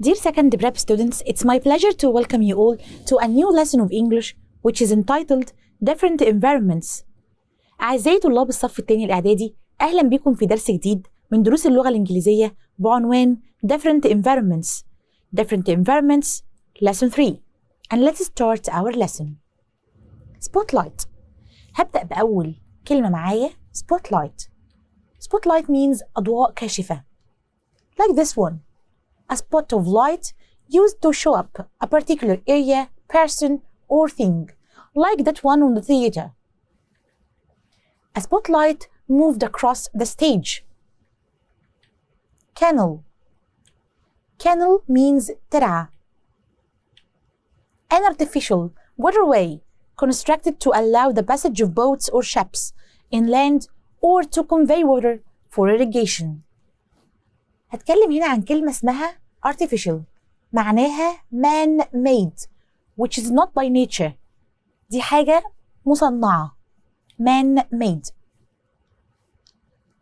Dear second prep students, it's my pleasure to welcome you all to a new lesson of English which is entitled Different Environments. أعزائي طلاب الصف الثاني الإعدادي، أهلا بكم في درس جديد من دروس اللغة الإنجليزية بعنوان Different Environments. Different Environments, Lesson 3. And let's start our lesson. Spotlight. هبدأ بأول كلمة معايا Spotlight. Spotlight means أضواء كاشفة. Like this one. A spot of light used to show up a particular area, person, or thing, like that one on the theater. A spotlight moved across the stage. Canal. Canal means ترعة. An artificial waterway constructed to allow the passage of boats or ships inland or to convey water for irrigation. هتكلم هنا عن كلمة اسمها artificial معناها man-made which is not by nature. دي حاجة مصنعة man-made.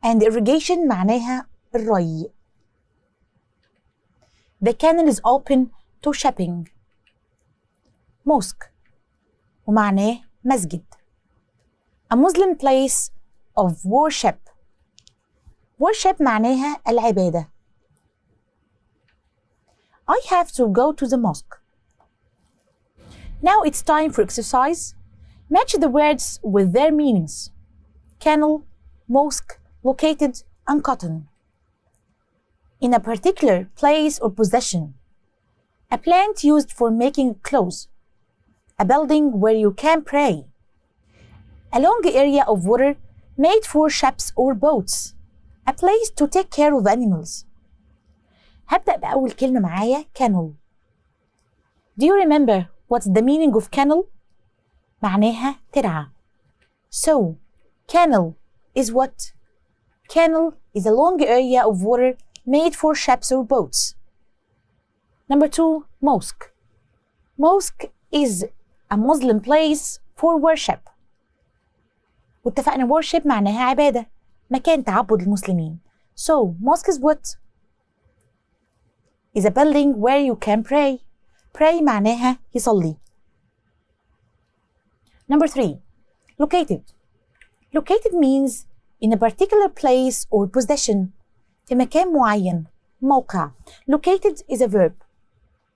And irrigation معناها الري. The canal is open to shipping. Mosque ومعناه مسجد. A Muslim place of worship. Worship معناها العبادة. I have to go to the mosque. Now it's time for exercise. Match the words with their meanings. Canal, mosque, located, and cotton. In a particular place or possession. A plant used for making clothes. A building where you can pray. A long area of water made for ships or boats. A place to take care of animals. هبدأ بأول كلمة معايا canal. Do you remember what's the meaning of canal? معناها ترعة. So, canal is what? Canal is a long area of water made for ships or boats. Number 2, mosque. Mosque is a Muslim place for worship. واتفقنا worship معناها عبادة. مكان تعبد المسلمين. So, mosque is what? Is a building where you can pray. Pray معناها يصلي. Number 3. Located. Located means in a particular place or possession. في مكان معين. موقع. Located is a verb.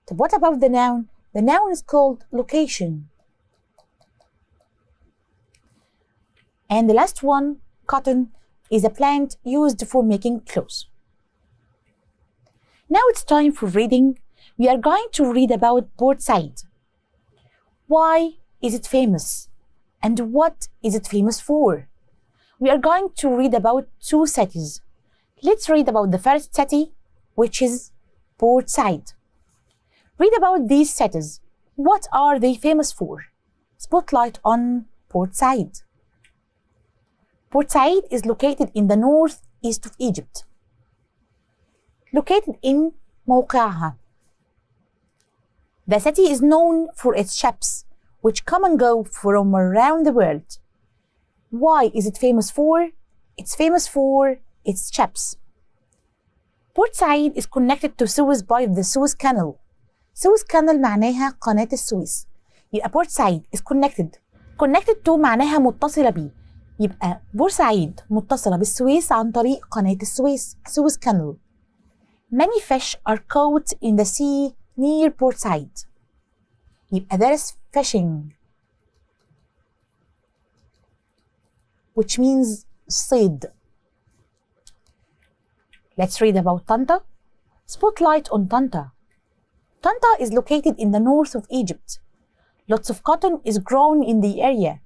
So what about the noun? The noun is called location. And the last one, cotton, is a plant used for making clothes. Now it's time for reading. We are going to read about Port Said. Why is it famous? And what is it famous for? We are going to read about 2 cities. Let's read about the first city, which is Port Said. Read about these cities. What are they famous for? Spotlight on Port Said. Port Said is located in the northeast of Egypt. Located in موقعها. The city is known for its ships, which come and go from around the world. Why is it famous for? It's famous for its ships. Port Said is connected to Suez by the Suez Canal. Suez Canal معناها قناة السويس. يبقى Port Said is connected. Connected to معناها متصلة بيه. يبقى بورسعيد متصلة بالسويس عن طريق قناة السويس. Suez Canal. Many fish are caught in the sea near Port Said. يبقى there is fishing, which means صيد. Let's read about Tanta. Spotlight on Tanta. Tanta is located in the north of Egypt. Lots of cotton is grown in the area.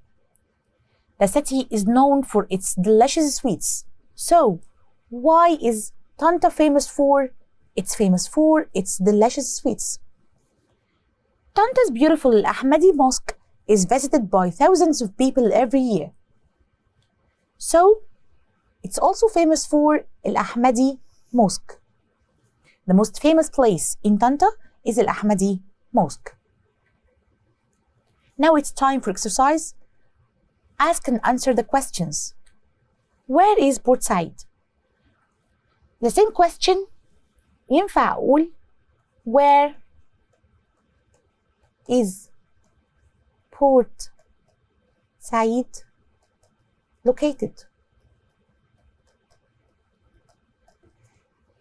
The city is known for its delicious sweets. So, why is Tanta famous for? It's famous for its delicious sweets. Tanta's beautiful Al-Ahmadi mosque is visited by thousands of people every year. So, it's also famous for Al-Ahmadi mosque. The most famous place in Tanta is Al-Ahmadi mosque. Now it's time for exercise. Ask and answer the questions. Where is Port Said? The same question ينفع أقول where is Port Said located.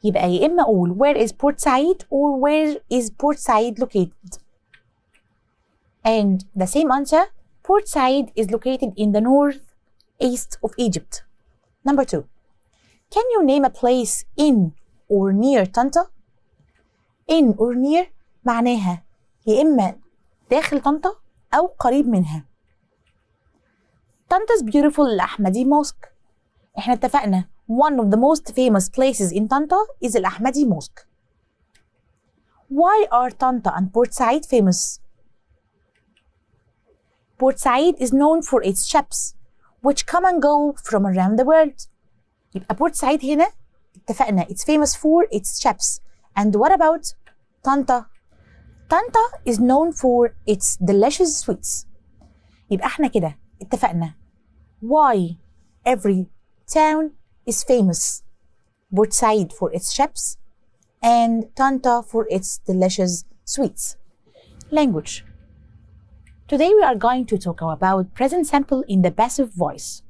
يبقى يا إما أقول where is Port Said or where is Port Said located. And the same answer, Port Said is located in the northeast of Egypt. Number 2. Can you name a place in or near طنطا؟ in or near معناها يا إما داخل طنطا أو قريب منها. طنطا's beautiful الأحمدي mosque. إحنا اتفقنا one of the most famous places in طنطا is الأحمدي mosque. Why are طنطا and Port Said famous? Port Said is known for its ships which come and go from around the world. يبقى Port Said هنا اتفقنا it's famous for its ships. And what about طنطا؟ طنطا is known for its delicious sweets. يبقى احنا كده اتفقنا why every town is famous. Port Said for its ships and طنطا for its delicious sweets. Language. Today we are going to talk about present simple in the passive voice.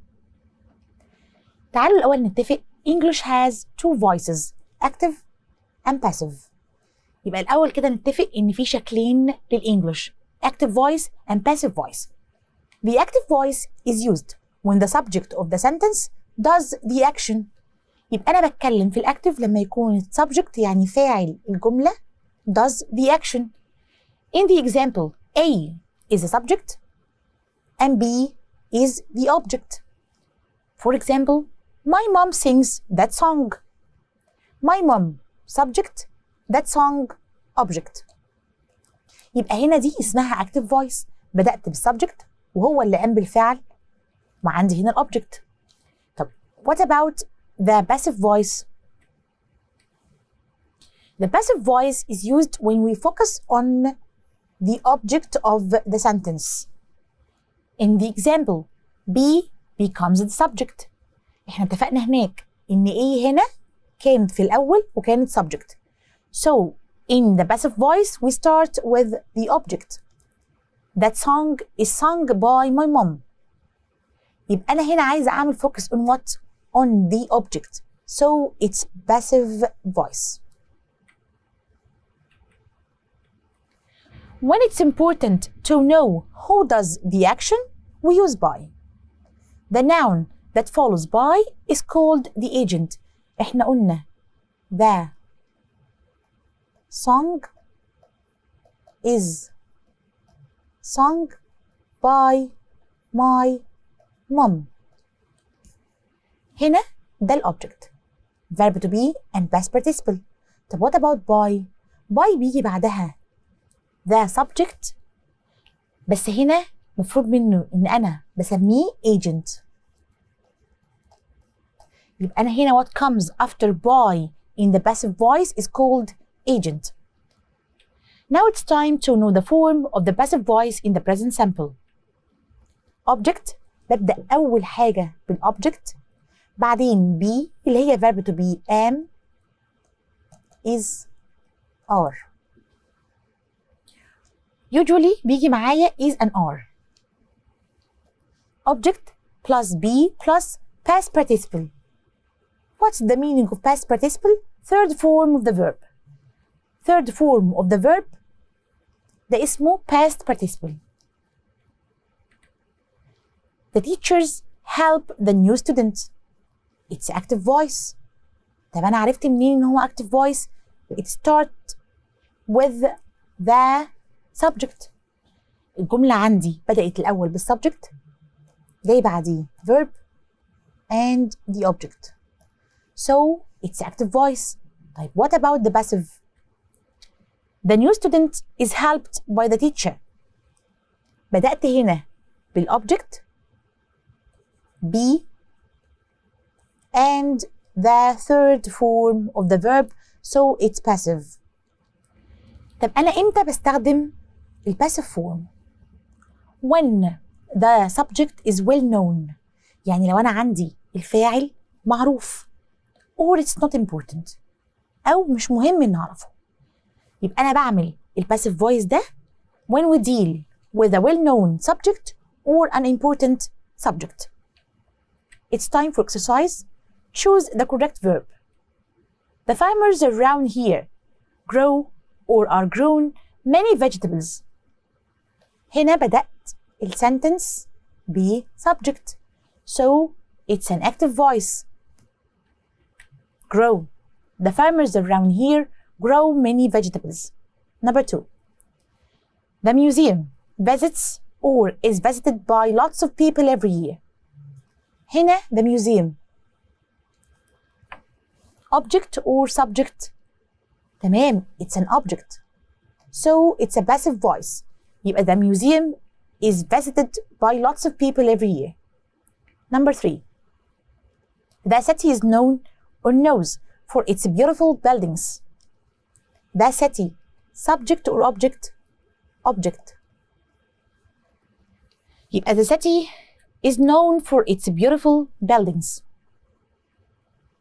تعالوا الأول نتفق English has two voices, active and passive. يبقى الأول كده نتفق إن في شكلين للإنجليش active voice and passive voice. The active voice is used when the subject of the sentence does the action. يبقى أنا بتكلم في الأكتف لما يكون subject يعني فاعل الجملة does the action. In the example, A is a subject and B is the object. For example, my mom sings that song. My mom subject, that song object. يبقى هنا دي اسمها active voice. بدأت بالسبجكت وهو اللي قام بالفعل وعندي هنا الأوبجكت. طب what about the passive voice? The passive voice is used when we focus on the object of the sentence. In the example, B becomes the subject. احنا اتفقنا هناك إن A هنا كانت في الأول وكانت subject. So in the passive voice we start with the object. That song is sung by my mom. يبقى أنا هنا عايزة أعمل focus on what? On the object. So it's passive voice. When it's important to know who does the action, we use by. The noun that follows by is called the agent. إحنا قلنا the song is sung by my mom. هنا ده الأوبجكت verb to be and past participle. طب what about by؟ by بيجي بعدها the subject بس هنا مفروض منه إن أنا بسميه agent. يبقى أنا هنا what comes after by in the passive voice is called agent. Now it's time to know the form of the passive voice in the present simple. Object ببدأ أول حاجة بالobject بعدين be اللي هي verb to be am is are. Usually بيجي معايا is and are. Object plus be plus past participle. What's the meaning of past participle? Third form of the verb. Third form of the verb ده اسمه past participle. The teachers help the new students. It's active voice. طب أنا عرفت منين إن هو active voice؟ It starts with the subject. الجملة عندي بدأت الأول بالsubject جاي بعديه verb and the object. So it's active voice. طيب what about the passive? The new student is helped by the teacher. بدأت هنا بالobject be and the third form of the verb so it's passive. طب أنا إمتى بستخدم passive form? When the subject is well known. يعني لو أنا عندي الفاعل معروف or it's not important أو مش مهم إن أعرفه. يبقى أنا بعمل الباسيف فويس ده when we deal with a well-known subject or an important subject. It's time for exercise. Choose the correct verb. The farmers around here grow or are grown many vegetables. هنا بدأت السنتنس ب subject. So it's an active voice. Grow. The farmers around here grow many vegetables. Number 2. The museum visits or is visited by lots of people every year. هنا the museum. Object or subject? تمام, it's an object. So it's a passive voice. يبقى the museum is visited by lots of people every year. Number 3. The city is known or knows for its beautiful buildings. The city, subject or object? Object. يبقى the city is known for its beautiful buildings.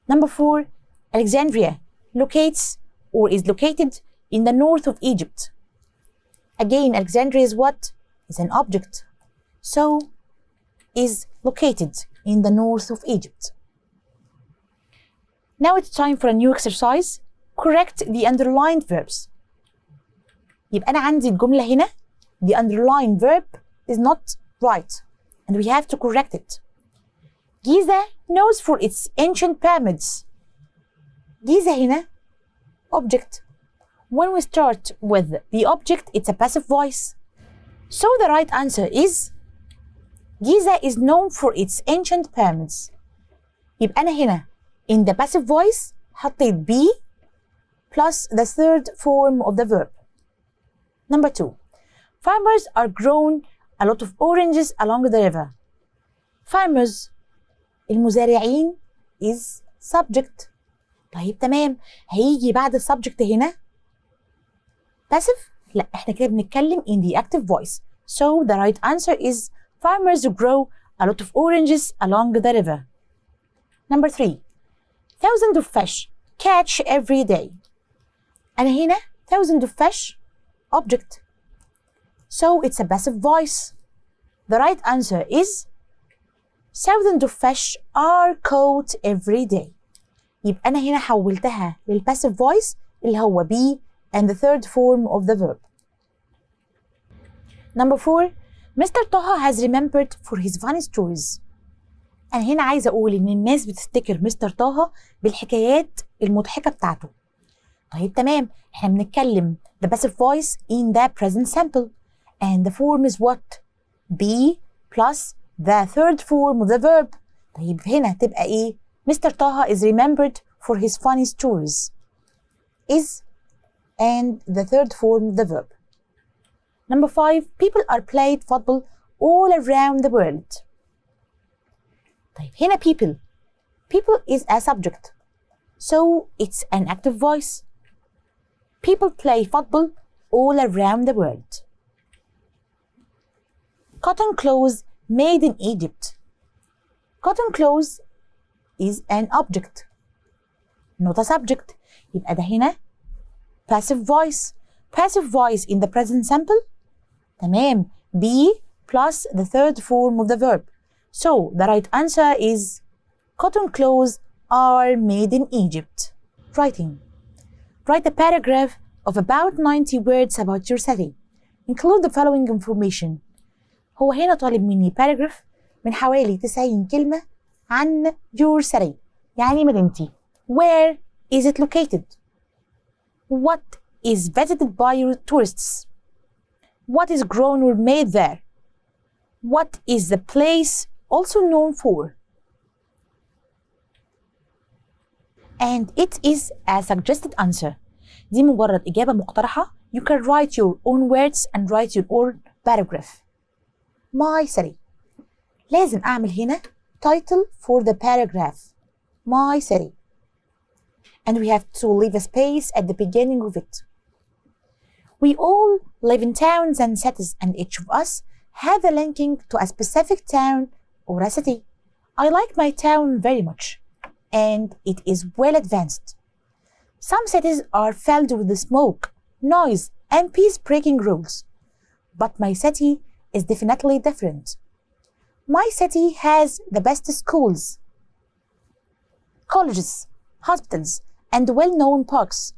Number 4. Alexandria locates or is located in the north of Egypt. Again, Alexandria is what? Is an object. So, is located in the north of Egypt. Now it's time for a new exercise. Correct the underlined verbs. يبقى أنا عندي الجملة هنا. The underlined verb is not right. And we have to correct it. Giza knows for its ancient pyramids. Giza هنا object. When we start with the object, it's a passive voice. So the right answer is Giza is known for its ancient pyramids. يبقى أنا هنا in the passive voice حطيت be plus the third form of the verb. Number 2. Farmers are grown a lot of oranges along the river. Farmers المزارعين is subject. طيب تمام, هيجي بعد السبجكت هنا passive؟ لا, احنا كده بنتكلم in the active voice. So the right answer is farmers grow a lot of oranges along the river. Number 3. Thousands of fish catch every day. أنا هنا thousands of fish object. So it's a passive voice. The right answer is thousands of fish are caught every day. يبقى أنا هنا حولتها للpassive voice اللي هو be and the third form of the verb. Number 4. Mr. Taha has remembered for his funny stories. أنا هنا عايزة أقول إن الناس بتفتكر مستر طه بالحكايات المضحكة بتاعته. طيب تمام, إحنا بنتكلم the passive voice in the present simple and the form is what? Be plus the third form of the verb. طيب هنا تبقى إيه؟ Mr. Taha is remembered for his funny stories. Is and the third form of the verb. Number 5. People are played football all around the world. طيب هنا people. People is a subject. So it's an active voice. People play football all around the world. Cotton clothes made in Egypt. Cotton clothes is an object. Not a subject. يبقى ده هنا passive voice. Passive voice in the present simple. تمام. Be plus the third form of the verb. So the right answer is cotton clothes are made in Egypt. Writing. Write a paragraph of about 90 words about your city. Include the following information. هو هنا طالب مني paragraph من حوالي 90 كلمة عن your city. يعني مدينتي. Where is it located? What is visited by your tourists? What is grown or made there? What is the place also known for? And it is a suggested answer. دي مجرد إجابة مقترحة. You can write your own words and write your own paragraph. My city. لازم أعمل هنا title for the paragraph. My city. And we have to leave a space at the beginning of it. We all live in towns and cities, and each of us have a linking to a specific town or a city. I like my town very much, and it is well advanced. Some cities are filled with the smoke, noise, and peace-breaking rules. But my city is definitely different. My city has the best schools, colleges, hospitals, and well-known parks.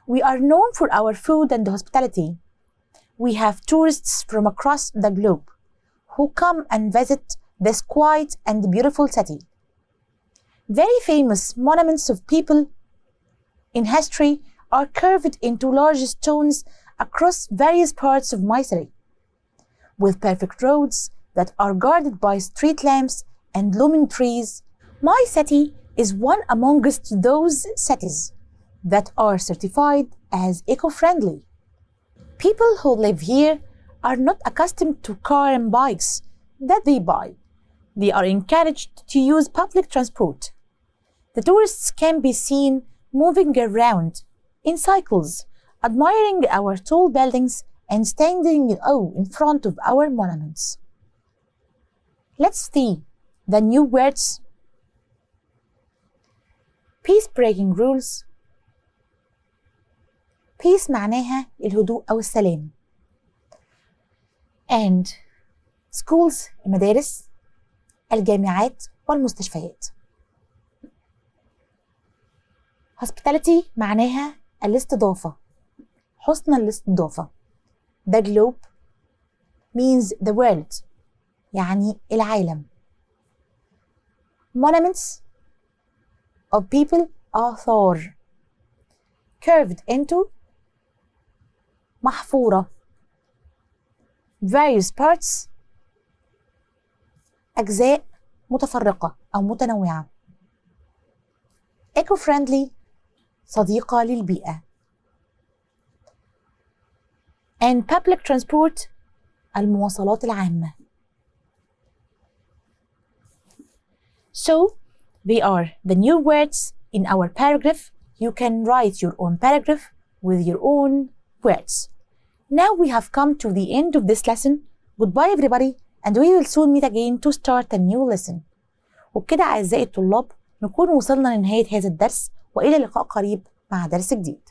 We are known for our food and hospitality. We have tourists from across the globe who come and visit this quiet and beautiful city. Very famous monuments of people in history are carved into large stones across various parts of my city, with perfect roads that are guarded by street lamps and looming trees. My city is one amongst those cities that are certified as eco-friendly. People who live here are not accustomed to cars and bikes that they buy. They are encouraged to use public transport. The tourists can be seen moving around in cycles, admiring our tall buildings and standing in awe in front of our monuments. Let's see the new words. Peace-breaking rules. Peace معناها الهدوء أو السلام. And schools المدارس، الجامعات والمستشفيات. Hospitality معناها الاستضافة، حسن الاستضافة. The globe means the world، يعني العالم. Monuments of people آثار curved into محفورة. Various parts أجزاء متفرقة أو متنوعة. eco-friendly صديقة للبيئة. and public transport المواصلات العامة. So they are the new words in our paragraph. You can write your own paragraph with your own words. Now we have come to the end of this lesson. Goodbye everybody, and we will soon meet again to start a new lesson. وبكده أعزائي الطلاب نكون وصلنا لنهاية هذا الدرس، وإلى لقاء قريب مع درس جديد.